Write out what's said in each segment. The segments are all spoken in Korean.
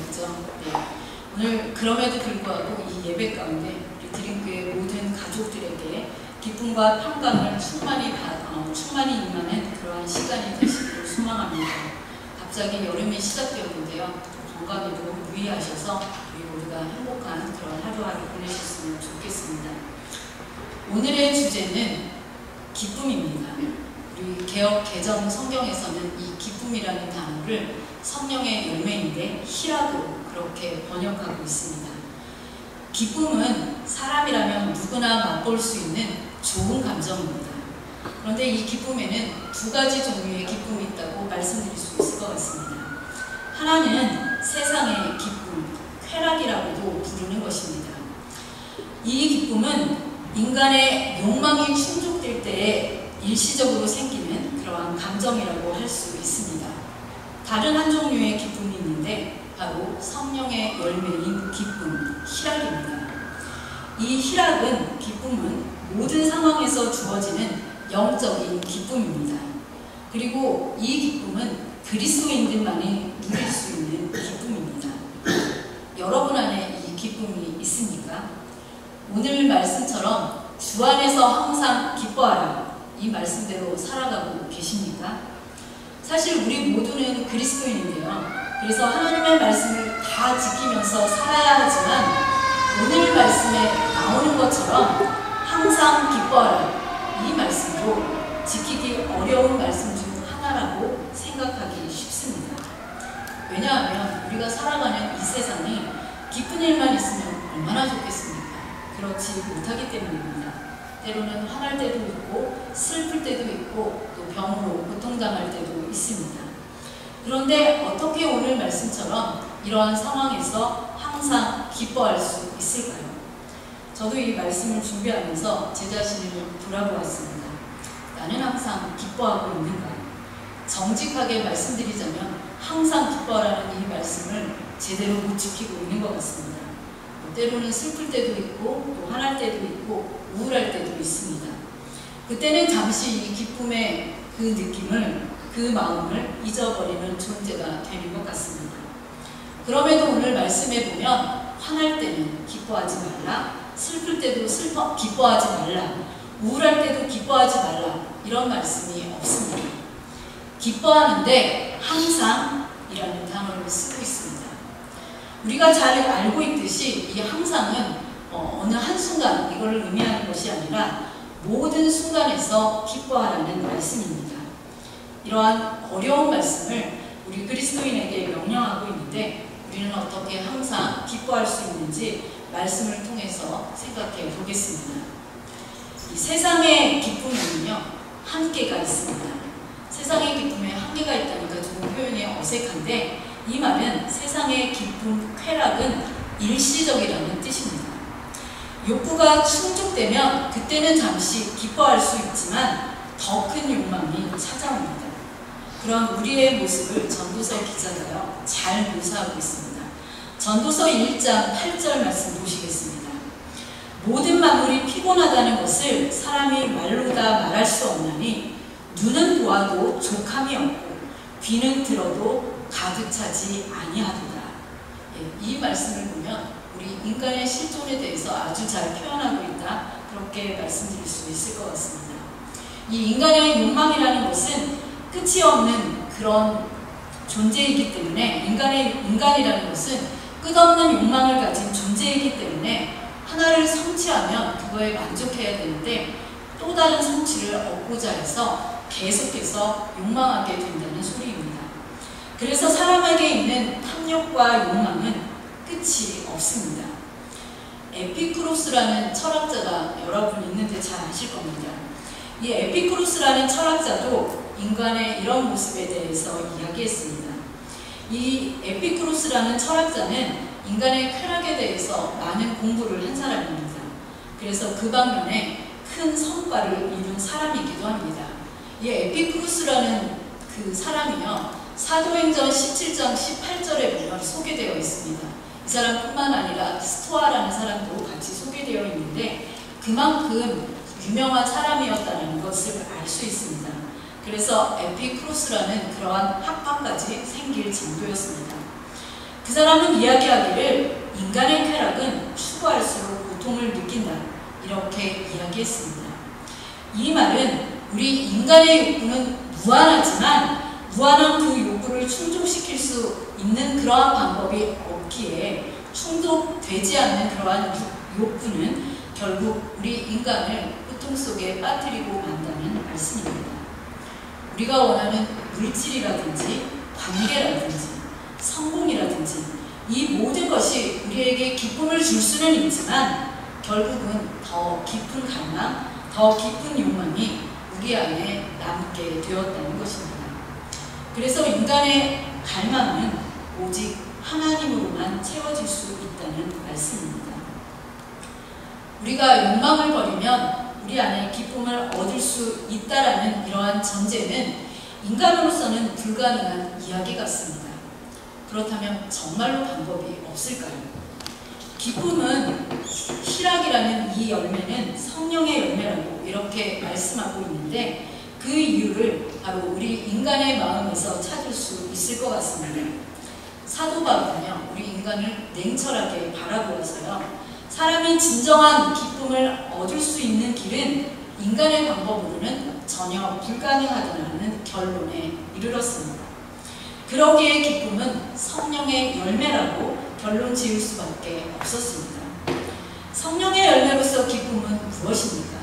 그죠? 네. 오늘 그럼에도 불구하고 이 예배 가운데 우리 드림교회 모든 가족들에게 기쁨과 평강을 충만히 임하는 그러한 시간이 되시기를 소망합니다. 갑자기 여름이 시작되었는데요. 건강에도 유의하셔서 우리 모두가 행복한 그런 하루하루 보내셨으면 좋겠습니다. 오늘의 주제는 기쁨입니다. 우리 개역 개정 성경에서는 이 기쁨이라는 단어를 성령의 열매인데 희락으로 그렇게 번역하고 있습니다. 기쁨은 사람이라면 누구나 맛볼 수 있는 좋은 감정입니다. 그런데 이 기쁨에는 두 가지 종류의 기쁨이 있다고 말씀드릴 수 있을 것 같습니다. 하나는 세상의 기쁨, 쾌락이라고도 부르는 것입니다. 이 기쁨은 인간의 욕망이 충족될 때에 일시적으로 생기는 그러한 감정이라고 할 수 있습니다. 다른 한 종류의 기쁨이 있는데 바로 성령의 열매인 기쁨, 희락입니다. 이 희락은, 기쁨은 모든 상황에서 주어지는 영적인 기쁨입니다. 그리고 이 기쁨은 그리스도인들만이 누릴 수 있는 기쁨입니다. 여러분 안에 이 기쁨이 있습니까? 오늘 말씀처럼 주 안에서 항상 기뻐하라, 이 말씀대로 살아가고 계십니까? 사실 우리 모두는 그리스도인인데요. 그래서 하나님의 말씀을 다 지키면서 살아야 하지만 오늘 말씀에 나오는 것처럼 항상 기뻐하라, 이 말씀도 지키기 어려운 말씀 중 하나라고 생각하기 쉽습니다. 왜냐하면 우리가 살아가는 이 세상이 기쁜 일만 있으면 얼마나 좋겠습니까? 그렇지 못하기 때문입니다. 때로는 화날 때도 있고 슬플 때도 있고 또 병으로 고통당할 때도 있습니다. 그런데 어떻게 오늘 말씀처럼 이러한 상황에서 항상 기뻐할 수 있을까요? 저도 이 말씀을 준비하면서 제 자신을 돌아보았습니다. 나는 항상 기뻐하고 있는가? 정직하게 말씀드리자면 항상 기뻐하라는 이 말씀을 제대로 못 지키고 있는 것 같습니다. 때로는 슬플 때도 있고 또 화날 때도 있고 우울할 때도 있습니다. 그때는 잠시 이 기쁨의 그 느낌을, 그 마음을 잊어버리는 존재가 되는 것 같습니다. 그럼에도 오늘 말씀해 보면 화날 때는 기뻐하지 말라, 슬플 때도 기뻐하지 말라, 우울할 때도 기뻐하지 말라, 이런 말씀이 없습니다. 기뻐하는데 항상 이라는 단어를 쓰고 있습니다. 우리가 잘 알고 있듯이 이 항상은 어느 한순간 이걸 의미하는 것이 아니라 모든 순간에서 기뻐하라는 말씀입니다. 이러한 어려운 말씀을 우리 그리스도인에게 명령하고 있는데 우리는 어떻게 항상 기뻐할 수 있는지 말씀을 통해서 생각해 보겠습니다. 이 세상의 기쁨에는요, 한계가 있습니다. 세상의 기쁨에 한계가 있다니까 조금 표현이 어색한데 이 말은 세상의 기쁨, 쾌락은 일시적이라는 뜻입니다. 욕구가 충족되면 그때는 잠시 기뻐할 수 있지만 더 큰 욕망이 찾아옵니다. 그런 우리의 모습을 전도서 기자가요, 잘 묘사하고 있습니다. 전도서 1장 8절 말씀 보시겠습니다. 모든 만물이 피곤하다는 것을 사람이 말로 다 말할 수 없나니 눈은 보아도 족함이 없고 귀는 들어도 가득 차지 아니하도다. 이 말씀을 보면 우리 인간의 실존에 대해서 아주 잘 표현하고 있다, 그렇게 말씀드릴 수 있을 것 같습니다. 이 인간의 욕망이라는 것은 끝이 없는 그런 존재이기 때문에 인간이라는 것은 끝없는 욕망을 가진 존재이기 때문에 하나를 성취하면 그거에 만족해야 되는데 또 다른 성취를 얻고자 해서 계속해서 욕망하게 된다는 소리입니다. 그래서 사람에게 있는 탐욕과 욕망은 끝이 없습니다. 에피쿠로스라는 철학자가 여러분 있는데 잘 아실 겁니다. 이 에피쿠로스라는 철학자도 인간의 이런 모습에 대해서 이야기했습니다. 이 에피쿠로스라는 철학자는 인간의 쾌락에 대해서 많은 공부를 한 사람입니다. 그래서 그 방면에 큰 성과를 이룬 사람이기도 합니다. 이 에피쿠로스라는 그 사람이요, 사도행전 17장 18절에 보면 소개되어 있습니다. 이 사람뿐만 아니라 스토아라는 사람도 같이 소개되어 있는데 그만큼 유명한 사람이었다는 것을 알 수 있습니다. 그래서 에피쿠로스라는 그러한 학파까지 생길 정도였습니다. 그 사람은 이야기하기를 인간의 쾌락은 추구할수록 고통을 느낀다. 이렇게 이야기했습니다. 이 말은 우리 인간의 욕구는 무한하지만 무한한 그 욕구를 충족시킬 수 있는 그러한 방법이 없기에 충족되지 않는 그러한 욕구는 결국 우리 인간을 고통 속에 빠뜨리고 만다는 말씀입니다. 우리가 원하는 물질이라든지 관계라든지 성공이라든지 이 모든 것이 우리에게 기쁨을 줄 수는 있지만 결국은 더 깊은 갈망, 더 깊은 욕망이 우리 안에 남게 되었다는 것입니다. 그래서 인간의 갈망은 오직 하나님으로만 채워질 수 있다는 말씀입니다. 우리가 욕망을 버리면 우리 안에 기쁨을 얻을 수 있다라는 이러한 전제는 인간으로서는 불가능한 이야기 같습니다. 그렇다면 정말로 방법이 없을까요? 기쁨은 희락이라는 이 열매는 성령의 열매라고 이렇게 말씀하고 있는데 그 이유를 바로 우리 인간의 마음에서 찾을 수 있을 것 같습니다. 사도 바울은요, 우리 인간을 냉철하게 바라보아서요, 사람이 진정한 기쁨을 얻을 수 있는 길은 인간의 방법으로는 전혀 불가능하다는 결론에 이르렀습니다. 그러기에 기쁨은 성령의 열매라고 결론 지을 수밖에 없었습니다. 성령의 열매로서 기쁨은 무엇입니까?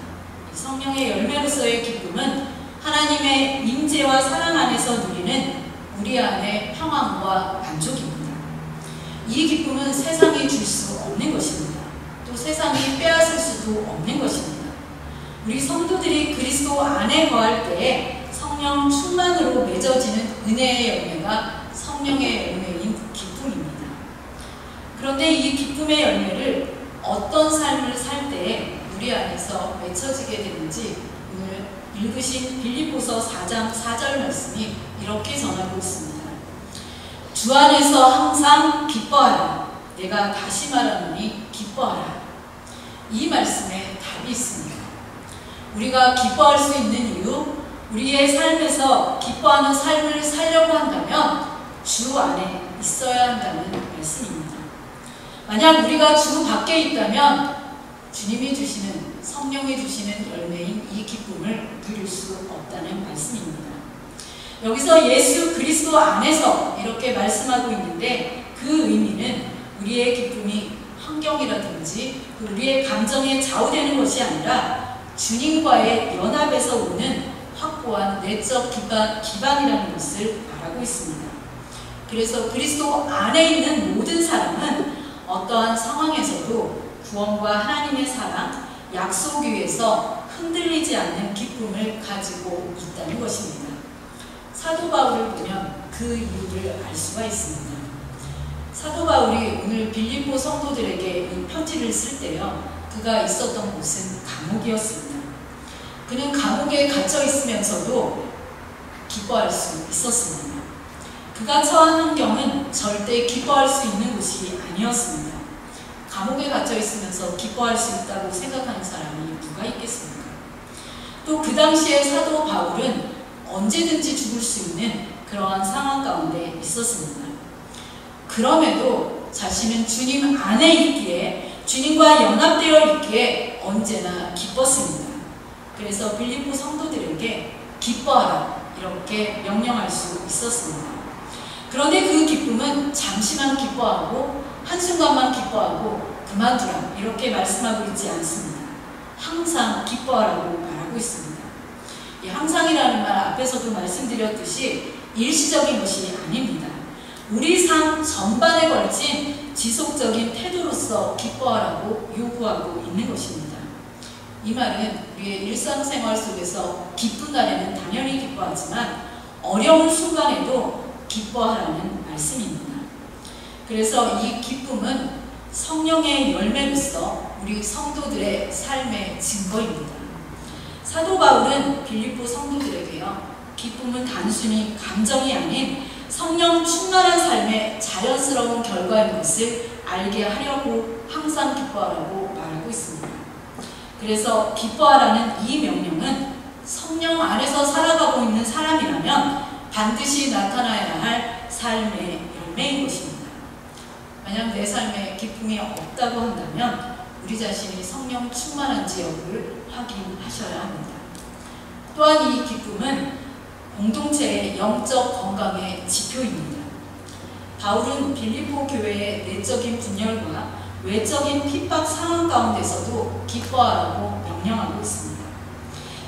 성령의 열매로서의 기쁨은 하나님의 임재와 사랑 안에서 누리는 우리 안의 평안과 만족입니다. 이 기쁨은 세상이 줄 수 없는 것입니다. 또 세상이 빼앗을 수도 없는 것입니다. 우리 성도들이 그리스도 안에 거할 때에 성령 충만으로 맺어지는 은혜의 열매가 성령의 열매인 기쁨입니다. 그런데 이 기쁨의 열매를 어떤 삶을 살 때에 우리 안에서 맺혀지게 되는지 오늘 읽으신 빌립보서 4장 4절 말씀이 이렇게 전하고 있습니다. 주 안에서 항상 기뻐하라. 내가 다시 말하노니 기뻐하라. 이 말씀에 답이 있습니다. 우리가 기뻐할 수 있는 이유, 우리의 삶에서 기뻐하는 삶을 살려고 한다면 주 안에 있어야 한다는 말씀입니다. 만약 우리가 주 밖에 있다면 주님이 주시는, 성령이 주시는 열매인 이 기쁨을 누릴 수 없다는 말씀입니다. 여기서 예수 그리스도 안에서 이렇게 말씀하고 있는데 그 의미는 우리의 기쁨이 환경이라든지 우리의 감정에 좌우되는 것이 아니라 주님과의 연합에서 오는 확고한 내적 기반이라는 것을 말하고 있습니다. 그래서 그리스도 안에 있는 모든 사람은 어떠한 상황에서도 구원과 하나님의 사랑, 약속 위에서 흔들리지 않는 기쁨을 가지고 있다는 것입니다. 사도 바울을 보면 그 이유를 알 수가 있습니다. 사도 바울이 오늘 빌립보 성도들에게 이 편지를 쓸 때요, 그가 있었던 곳은 감옥이었습니다. 그는 감옥에 갇혀 있으면서도 기뻐할 수 있었습니다. 그가 처한 환경은 절대 기뻐할 수 있는 곳이 아니었습니다. 감옥에 갇혀 있으면서 기뻐할 수 있다고 생각하는 사람이 누가 있겠습니까? 또 그 당시에 사도 바울은 언제든지 죽을 수 있는 그러한 상황 가운데 있었습니다. 그럼에도 자신은 주님 안에 있기에, 주님과 연합되어 있기에 언제나 기뻤습니다. 그래서 빌립보 성도들에게 기뻐하라 이렇게 명령할 수 있었습니다. 그런데 그 기쁨은 잠시만 기뻐하고 한순간만 기뻐하고 그만두라 이렇게 말씀하고 있지 않습니다. 항상 기뻐하라고 말하고 있습니다. 이 항상이라는 말 앞에서도 말씀드렸듯이 일시적인 것이 아닙니다. 우리 삶 전반에 걸친 지속적인 태도로서 기뻐하라고 요구하고 있는 것입니다. 이 말은 우리의 일상생활 속에서 기쁜 날에는 당연히 기뻐하지만 어려운 순간에도 기뻐하라는 말씀입니다. 그래서 이 기쁨은 성령의 열매로서 우리 성도들의 삶의 증거입니다. 사도 바울은 빌립보 성도들에게요, 기쁨은 단순히 감정이 아닌 성령 충만한 삶의 자연스러운 결과인 것을 알게 하려고 항상 기뻐하라고 말하고 있습니다. 그래서 기뻐하라는 이 명령은 성령 안에서 살아가고 있는 사람이라면 반드시 나타나야 할 삶의 열매인 것입니다. 만약 내 삶에 기쁨이 없다고 한다면 우리 자신이 성령 충만한지 여부를 확인하셔야 합니다. 또한 이 기쁨은 공동체의 영적 건강의 지표입니다. 바울은 빌립보 교회의 내적인 분열과 외적인 핍박 상황 가운데서도 기뻐하라고 명령하고 있습니다.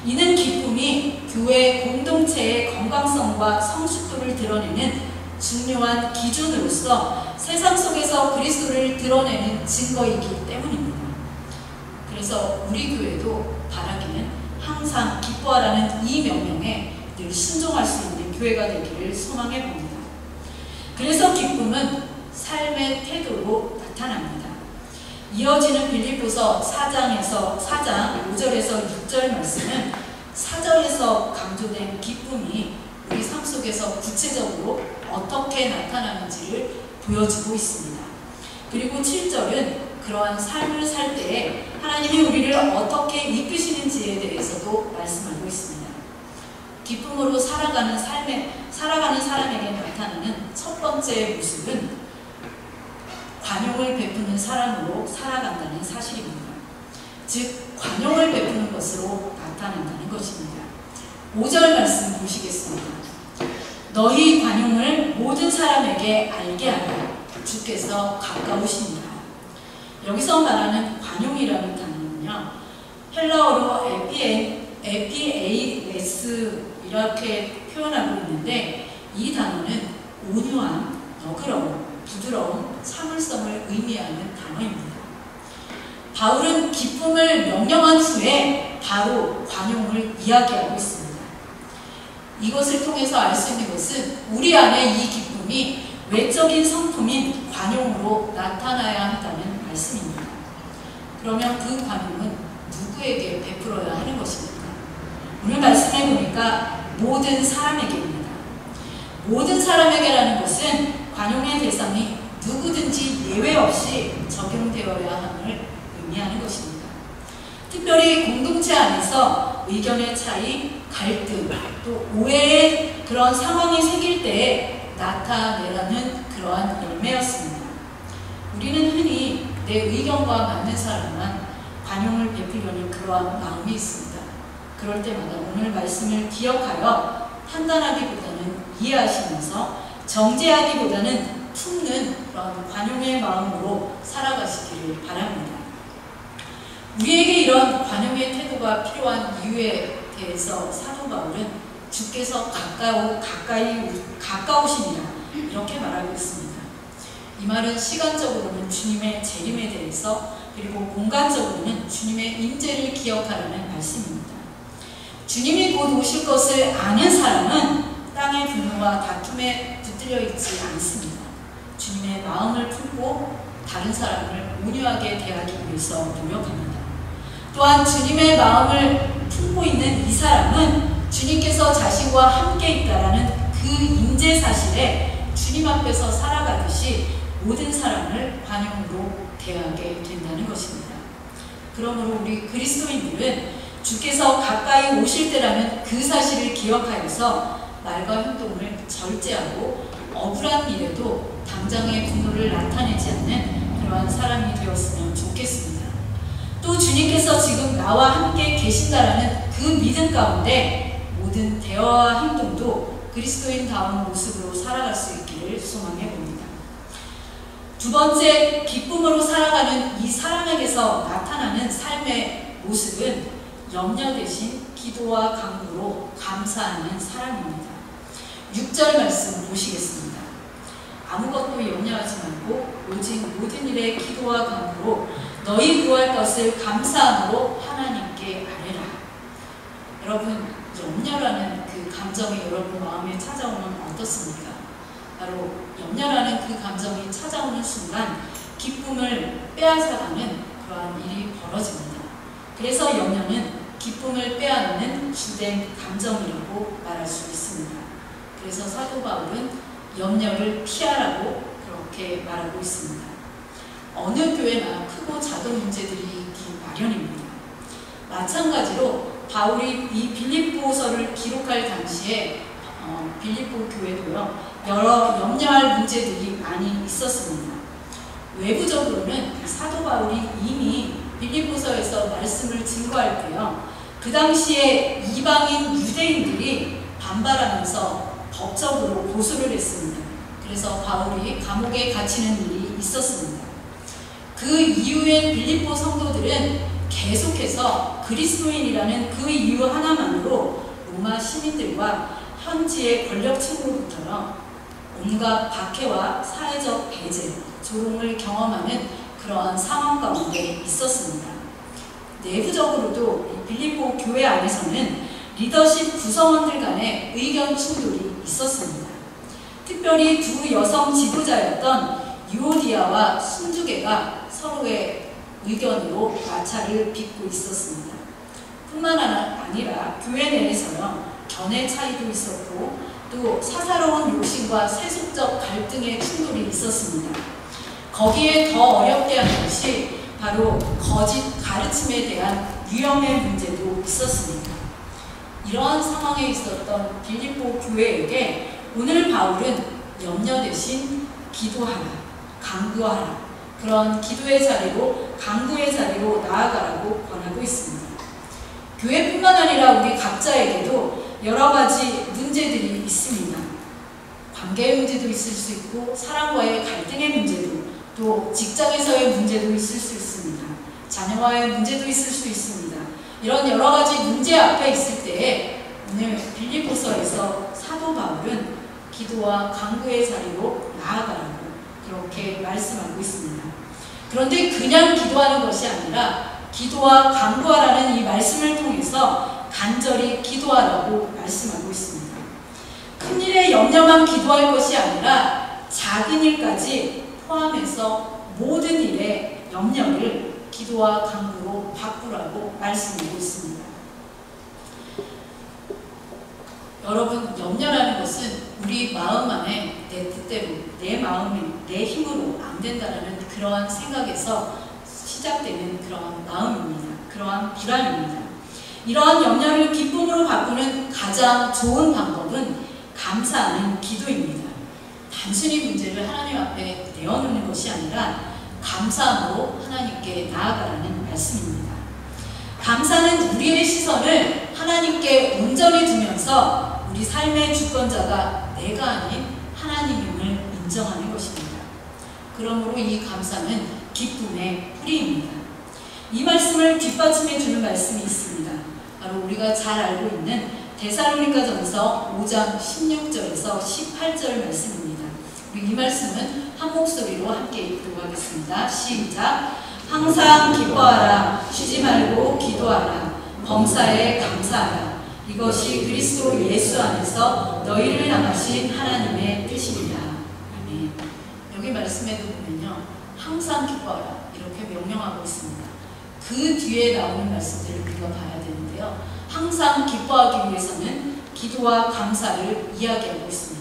이는 기쁨이 교회 공동체의 건강성과 성숙도를 드러내는 중요한 기준으로서 세상 속에서 그리스도를 드러내는 증거이기 때문입니다. 그래서 우리 교회도 바라기는 항상 기뻐하라는 이 명령에 늘 순종할 수 있는 교회가 되기를 소망해 봅니다. 그래서 기쁨은 삶의 태도로 나타납니다. 이어지는 빌립보서 4장 5절에서 6절 말씀은 4절에서 강조된 기쁨이 우리 삶 속에서 구체적으로 어떻게 나타나는지를 보여주고 있습니다. 그리고 7절은 그러한 삶을 살 때에 하나님이 우리를 어떻게 이끄시는지에 대해서도 말씀하고 있습니다. 기쁨으로 살아가는 사람에게 나타나는 첫 번째 모습은 관용을 베푸는 사람으로 살아간다는 사실입니다. 즉, 관용을 베푸는 것으로 나타난다는 것입니다. 5절 말씀 보시겠습니다. 너희 관용을 모든 사람에게 알게 하라. 주께서 가까우시니라. 여기서 말하는 관용이라는 단어는요, 헬라어로 에피에이레스 이렇게 표현하고 있는데, 이 단어는 온유함, 너그러움, 부드러움, 참을성을 의미하는 단어입니다. 바울은 기쁨을 명령한 후에 바로 관용을 이야기하고 있습니다. 이것을 통해서 알 수 있는 것은 우리 안에 이 기쁨이 외적인 성품인 관용으로 나타나야 한다는 말씀입니다. 그러면 그 관용은 누구에게 베풀어야 하는 것입니까? 오늘 말씀해 보니까 모든 사람에게입니다. 모든 사람에게라는 것은 관용의 대상이 누구든지 예외 없이 적용되어야 함을 의미하는 것입니다. 특별히 공동체 안에서 의견의 차이, 갈등, 또 오해의 그런 상황이 생길 때에 나타내라는 그러한 열매였습니다. 우리는 흔히 내 의견과 맞는 사람만 관용을 베풀려는 그러한 마음이 있습니다. 그럴 때마다 오늘 말씀을 기억하여 판단하기보다는 이해하시면서 정죄하기보다는 품는 그런 관용의 마음으로 살아가시기를 바랍니다. 우리에게 이런 관용의 태도가 필요한 이유에 대해서 사도 바울은 주께서 가까우시니라 이렇게 말하고 있습니다. 이 말은 시간적으로는 주님의 재림에 대해서, 그리고 공간적으로는 주님의 임재를 기억하라는 말씀입니다. 주님이 곧 오실 것을 아는 사람은 땅의 분노와 다툼에 붙들려 있지 않습니다. 주님의 마음을 품고 다른 사람을 온유하게 대하기 위해서 노력합니다. 또한 주님의 마음을 품고 있는 이 사람은 주님께서 자신과 함께 있다라는 그 임재 사실에 주님 앞에서 살아가듯이 모든 사람을 관용으로 대하게 된다는 것입니다. 그러므로 우리 그리스도인들은 주께서 가까이 오실 때라는 그 사실을 기억하여서 말과 행동을 절제하고 억울한 일에도 당장의 분노를 나타내지 않는 그러한 사람이 되었으면 좋겠습니다. 또 주님께서 지금 나와 함께 계신다라는 그 믿음 가운데 모든 대화와 행동도 그리스도인다운 모습으로 살아갈 수 있기를 소망해 봅니다. 두 번째, 기쁨으로 살아가는 이 사람에게서 나타나는 삶의 모습은 염려 대신 기도와 간구로 감사하는 사람입니다. 6절 말씀 보시겠습니다. 아무것도 염려하지 말고 오직 모든 일에 기도와 간구로 너희 구할 것을 감사함으로 하나님께 아뢰라. 여러분, 염려라는 그 감정이 여러분 마음에 찾아오면 어떻습니까? 바로 염려라는 그 감정이 찾아오는 순간 기쁨을 빼앗아가는 그러한 일이 벌어집니다. 그래서 염려는 기쁨을 빼앗는 주된 감정이라고 말할 수 있습니다. 그래서 사도 바울은 염려를 피하라고 그렇게 말하고 있습니다. 어느 교회나 크고 작은 문제들이 있기 마련입니다. 마찬가지로 바울이 이 빌립보서를 기록할 당시에 빌립보 교회도요, 여러 염려할 문제들이 많이 있었습니다. 외부적으로는 사도 바울이 이미 빌립보서에서 말씀을 증거할 때요, 그 당시에 이방인 유대인들이 반발하면서 법적으로 고소를 했습니다. 그래서 바울이 감옥에 갇히는 일이 있었습니다. 그 이후에 빌립보 성도들은 계속해서 그리스도인이라는 그 이유 하나만으로 로마 시민들과 현지의 권력층으로부터 온갖 박해와 사회적 배제, 조롱을 경험하는 그러한 상황 가운데 있었습니다. 내부적으로도 이 빌립보 교회 안에서는 리더십 구성원들 간의 의견 충돌이 있었습니다. 특별히 두 여성 지도자였던 유오디아와 순두개가 서로의 의견으로 마찰을 빚고 있었습니다. 뿐만 아니라 교회 내에서요, 견해 차이도 있었고 또 사사로운 욕심과 세속적 갈등의 충돌이 있었습니다. 거기에 더 어렵게 한 것이 바로 거짓 가르침에 대한 위험의 문제도 있었습니다. 이러한 상황에 있었던 빌립보 교회에게 오늘 바울은 염려 대신 기도하라, 간구하라, 그런 기도의 자리로, 간구의 자리로 나아가라고 권하고 있습니다. 교회뿐만 아니라 우리 각자에게도 여러 가지 문제들이 있습니다. 관계의 문제도 있을 수 있고, 사람과의 갈등의 문제도, 또 직장에서의 문제도 있을 수 있습니다. 자녀와의 문제도 있을 수 있습니다. 이런 여러 가지 문제 앞에 있을 때에 오늘 빌립보서에서 사도 바울은 기도와 간구의 자리로 나아가라고 그렇게 말씀하고 있습니다. 그런데 그냥 기도하는 것이 아니라 기도와 간구하라는 이 말씀을 통해서 간절히 기도하라고 말씀하고 있습니다. 큰일에 염려만 기도할 것이 아니라 작은 일까지 포함해서 모든 일에 염려를 기도와 간구로 바꾸라고 말씀하고 있습니다. 여러분, 염려라는 것은 우리 마음 안에 내 뜻대로, 내 마음에, 내 힘으로 안 된다는 그러한 생각에서 시작되는 그러한 마음입니다. 그러한 불안입니다. 이러한 염려를 기쁨으로 바꾸는 가장 좋은 방법은 감사하는 기도입니다. 단순히 문제를 하나님 앞에 내어놓는 것이 아니라 감사함으로 하나님께 나아가라는 말씀입니다. 감사는 우리의 시선을 하나님께 온전히 두면서 우리 삶의 주권자가 내가 아닌 하나님임을 인정하는 것입니다. 그러므로 이 감사는 기쁨의 뿌리입니다. 이 말씀을 뒷받침해 주는 말씀이 있습니다. 바로 우리가 잘 알고 있는 데살로니가전서 5장 16절에서 18절 말씀입니다. 우리 이 말씀은 한 목소리로 함께 읽도록 하겠습니다. 시작! 항상 기뻐하라, 쉬지 말고 기도하라, 범사에 감사하라. 이것이 그리스도 예수 안에서 너희를 향하신 하나님의 뜻입니다. 아멘. 여기 말씀에도 보면요, 항상 기뻐하라 이렇게 명령하고 있습니다. 그 뒤에 나오는 말씀들을 우리가 봐야 되는데요, 항상 기뻐하기 위해서는 기도와 감사를 이야기하고 있습니다.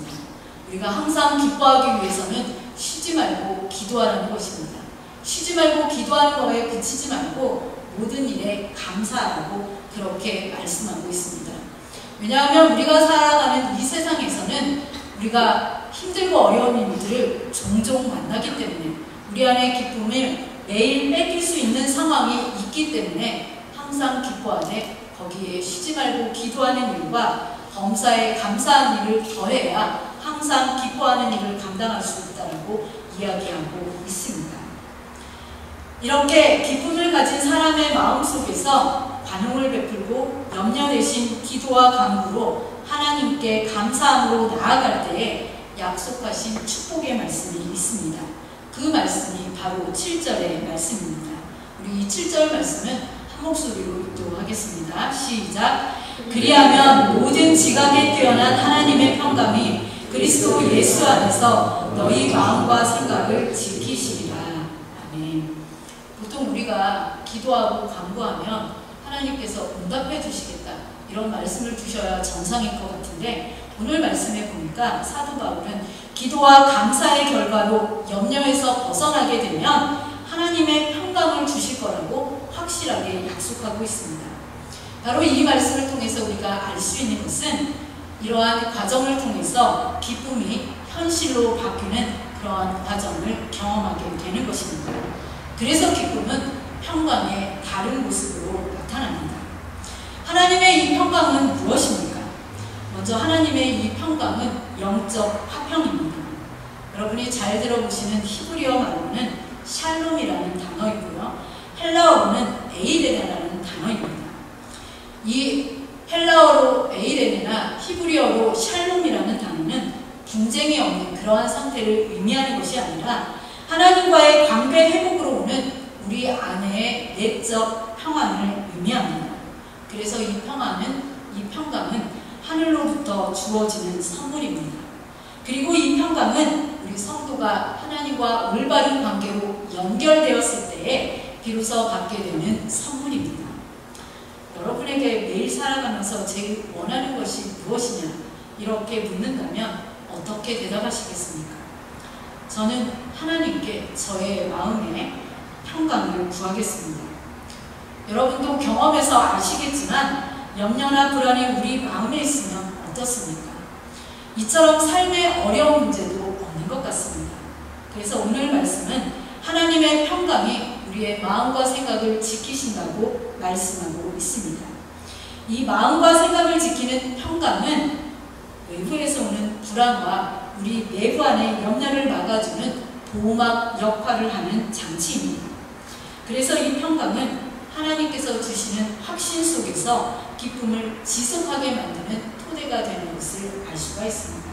우리가 항상 기뻐하기 위해서는 쉬지 말고 기도하라는 것입니다. 쉬지 말고 기도하는 거에 그치지 말고 모든 일에 감사하라고 그렇게 말씀하고 있습니다. 왜냐하면 우리가 살아가는 이 세상에서는 우리가 힘들고 어려운 일들을 종종 만나기 때문에 우리 안에 기쁨을 매일 뺏길 수 있는 상황이 있기 때문에 항상 기뻐하되 거기에 쉬지 말고 기도하는 일과 범사에 감사하는 일을 더해야 항상 기뻐하는 일을 감당할 수 있다고 이야기하고 있습니다. 이렇게 기쁨을 가진 사람의 마음속에서 관용을 베풀고 염려 대신 기도와 간구로 하나님께 감사함으로 나아갈 때에 약속하신 축복의 말씀이 있습니다. 그 말씀이 바로 7절의 말씀입니다. 우리 이 7절 말씀은 한 목소리로 읽도록 하겠습니다. 시작! 그리하면 모든 지각에 뛰어난 하나님의 평강이 그리스도 예수 안에서 너희 마음과 생각을 지키시리라. 아멘. 보통 우리가 기도하고 간구하면 하나님께서 응답해 주시겠다 이런 말씀을 주셔야 정상일 것 같은데, 오늘 말씀에 보니까 사도 바울은 기도와 감사의 결과로 염려에서 벗어나게 되면 하나님의 평강을 주실 거라고 확실하게 약속하고 있습니다. 바로 이 말씀을 통해서 우리가 알 수 있는 것은 이러한 과정을 통해서 기쁨이 현실로 바뀌는 그러한 과정을 경험하게 되는 것입니다. 그래서 기쁨은 평강의 다른 모습으로 나타납니다. 하나님의 이 평강은 무엇입니까? 먼저 하나님의 이 평강은 영적 화평입니다. 여러분이 잘 들어보시는 히브리어 말로는 샬롬이라는 단어이고요. 헬라어로는 에이레나라는 단어입니다. 이 헬라어로 에이레나 히브리어로 샬롬이라는 단어는 분쟁이 없는 그러한 상태를 의미하는 것이 아니라 하나님과의 관계 회복으로 오는 우리 안의 내적 평안을 의미합니다. 그래서 이 평강은 하늘로부터 주어지는 선물입니다. 그리고 이 평강은 우리 성도가 하나님과 올바른 관계로 연결되었을 때에 비로소 받게 되는 선물입니다. 여러분에게 매일 살아가면서 제일 원하는 것이 무엇이냐 이렇게 묻는다면 어떻게 대답하시겠습니까? 저는 하나님께 저의 마음에 평강을 구하겠습니다. 여러분도 경험해서 아시겠지만 염려나 불안이 우리 마음에 있으면 어떻습니까? 이처럼 삶의 어려운 문제도 없는 것 같습니다. 그래서 오늘 말씀은 하나님의 평강이 우리의 마음과 생각을 지키신다고 말씀하고 있습니다. 이 마음과 생각을 지키는 평강은 외부에서 오는 불안과 우리 내부 안의 염려를 막아주는 보호막 역할을 하는 장치입니다. 그래서 이 평강은 하나님께서 주시는 확신 속에서 기쁨을 지속하게 만드는 토대가 되는 것을 알 수가 있습니다.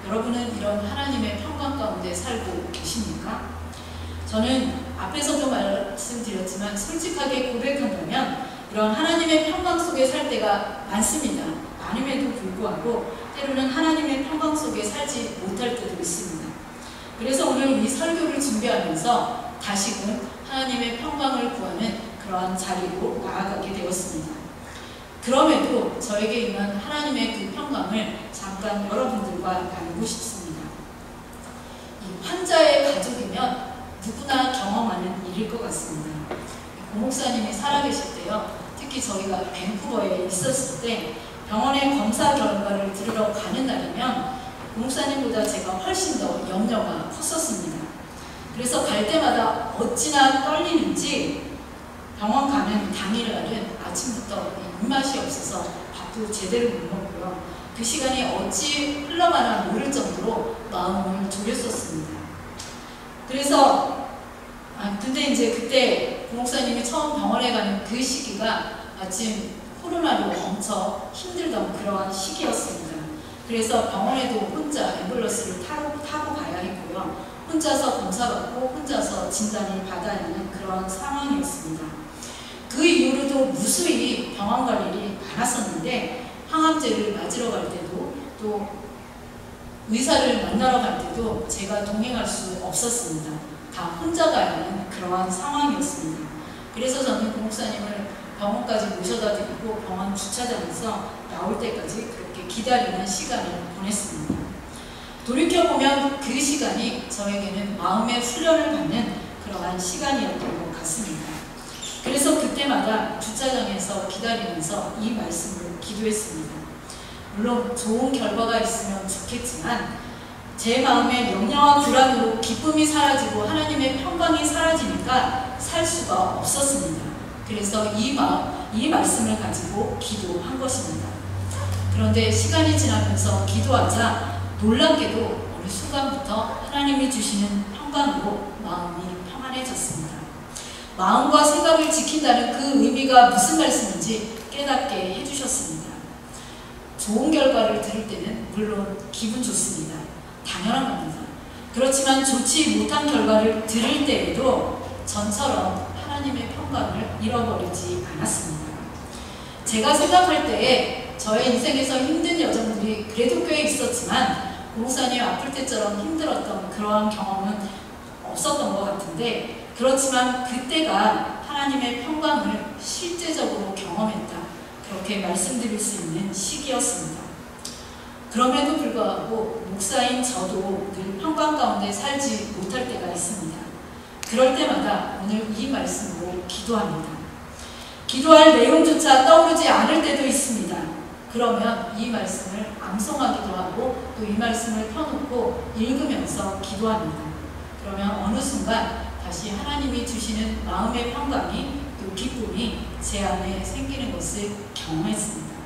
여러분은 이런 하나님의 평강 가운데 살고 계십니까? 저는 앞에서도 말씀드렸지만 솔직하게 고백한다면 이런 하나님의 평강 속에 살 때가 많습니다. 많음에도 불구하고 때로는 하나님의 평강 속에 살지 못할 때도 있습니다. 그래서 오늘 이 설교를 준비하면서 다시금 하나님의 평강을 구하는 그러한 자리로 나아가게 되었습니다. 그럼에도 저에게 임한 하나님의 그 평강을 잠깐 여러분들과 나누고 싶습니다. 이 환자의 가족이면 누구나 경험하는 일일 것 같습니다. 고 목사님이 살아계실 때요, 특히 저희가 밴쿠버에 있었을 때 병원의 검사 결과를 들으러 가는 날이면 고 목사님보다 제가 훨씬 더 염려가 컸었습니다. 그래서 갈 때마다 어찌나 떨리는지 병원 가는 당일날은 아침부터 입맛이 없어서 밥도 제대로 못 먹고요. 그 시간이 어찌 흘러가나 모를 정도로 마음을 졸였었습니다. 그래서 근데 이제 그때 고 목사님이 처음 병원에 가는 그 시기가 마침 코로나로 엄청 힘들던 그러한 시기였습니다. 그래서 병원에도 혼자 앰뷸런스를 타고 가야 했고요. 혼자서 검사받고 혼자서 진단을 받아야 하는 그런 상황이었습니다. 그 이후로도 무수히 병원 갈 일이 많았었는데 항암제를 맞으러 갈 때도 또 의사를 만나러 갈 때도 제가 동행할 수 없었습니다. 다 혼자 가야 하는 그러한 상황이었습니다. 그래서 저는 고 목사님을 병원까지 모셔다 드리고 병원 주차장에서 나올 때까지 그렇게 기다리는 시간을 보냈습니다. 돌이켜보면 그 시간이 저에게는 마음의 훈련을 받는 그러한 시간이었던 것 같습니다. 그래서 그때마다 주차장에서 기다리면서 이 말씀을 기도했습니다. 물론 좋은 결과가 있으면 좋겠지만 제 마음의 염려와 불안으로 기쁨이 사라지고 하나님의 평강이 사라지니까 살 수가 없었습니다. 그래서 이 말씀을 가지고 기도한 것입니다. 그런데 시간이 지나면서 기도하자 놀랍게도 어느 순간부터 하나님이 주시는 평강으로 마음이 평안해졌습니다. 마음과 생각을 지킨다는 그 의미가 무슨 말씀인지 깨닫게 해주셨습니다. 좋은 결과를 들을 때는 물론 기분 좋습니다. 당연한 겁니다. 그렇지만 좋지 못한 결과를 들을 때에도 전처럼 하나님의 평강을 잃어버리지 않았습니다. 제가 생각할 때에 저의 인생에서 힘든 여정들이 그래도 꽤 있었지만 고 목사님 아플 때처럼 힘들었던 그러한 경험은 없었던 것 같은데, 그렇지만 그때가 하나님의 평강을 실제적으로 경험했다, 그렇게 말씀드릴 수 있는 시기였습니다. 그럼에도 불구하고 목사인 저도 늘 평강 가운데 살지 못할 때가 있습니다. 그럴 때마다 오늘 이 말씀으로 기도합니다. 기도할 내용조차 떠오르지 않을 때도 있습니다. 그러면 이 말씀을 암송하기도 하고 또 이 말씀을 펴놓고 읽으면서 기도합니다. 그러면 어느 순간 다시 하나님이 주시는 마음의 평강이 또 기쁨이 제 안에 생기는 것을 경험했습니다.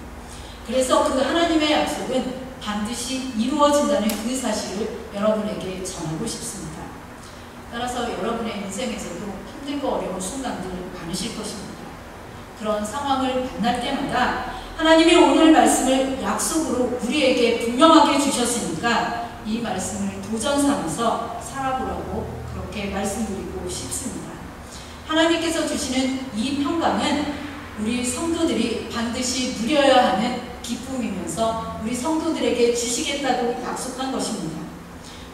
그래서 그 하나님의 약속은 반드시 이루어진다는 그 사실을 여러분에게 전하고 싶습니다. 따라서 여러분의 인생에서도 힘들고 어려운 순간들 많으실 것입니다. 그런 상황을 만날 때마다 하나님이 오늘 말씀을 약속으로 우리에게 분명하게 주셨으니까 이 말씀을 도전 삼아서 살아보라고 그렇게 말씀드리고 싶습니다. 하나님께서 주시는 이 평강은 우리 성도들이 반드시 누려야 하는 기쁨이면서 우리 성도들에게 주시겠다고 약속한 것입니다.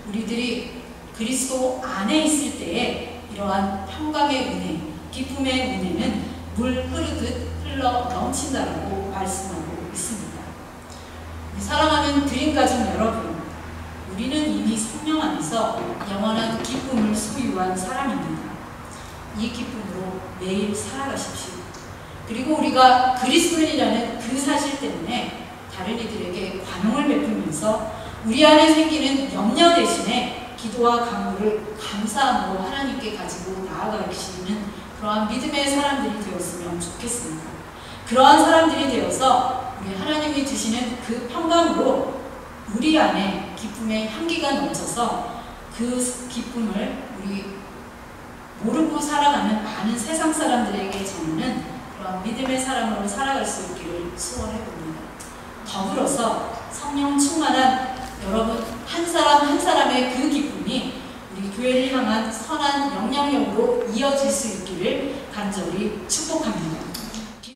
우리들이 그리스도 안에 있을 때에 이러한 평강의 은혜, 기쁨의 은혜는 물 흐르듯 흘러 넘친다라고 말씀하고 있습니다. 사랑하는 드림가족 여러분, 우리는 이미 성령 안에서 영원한 기쁨을 소유한 사람입니다. 이 기쁨으로 매일 살아가십시오. 그리고 우리가 그리스도인이라는 그 사실 때문에 다른 이들에게 관용을 베풀면서 우리 안에 생기는 염려 대신에 기도와 간구를 감사함으로 하나님께 가지고 나아가시는 그러한 믿음의 사람들이 되었으면 좋겠습니다. 그러한 사람들이 되어서 우리 하나님이 주시는 그 평강으로 우리 안에 기쁨의 향기가 넘쳐서 그 기쁨을 우리 모르고 살아가는 많은 세상 사람들에게 전하는 그런 믿음의 사람으로 살아갈 수 있기를 소원해 봅니다. 더불어서 성령 충만한 여러분 한 사람 한 사람의 그 기쁨이 우리 교회를 향한 선한 영향력으로 이어질 수 있기를 간절히 축복합니다.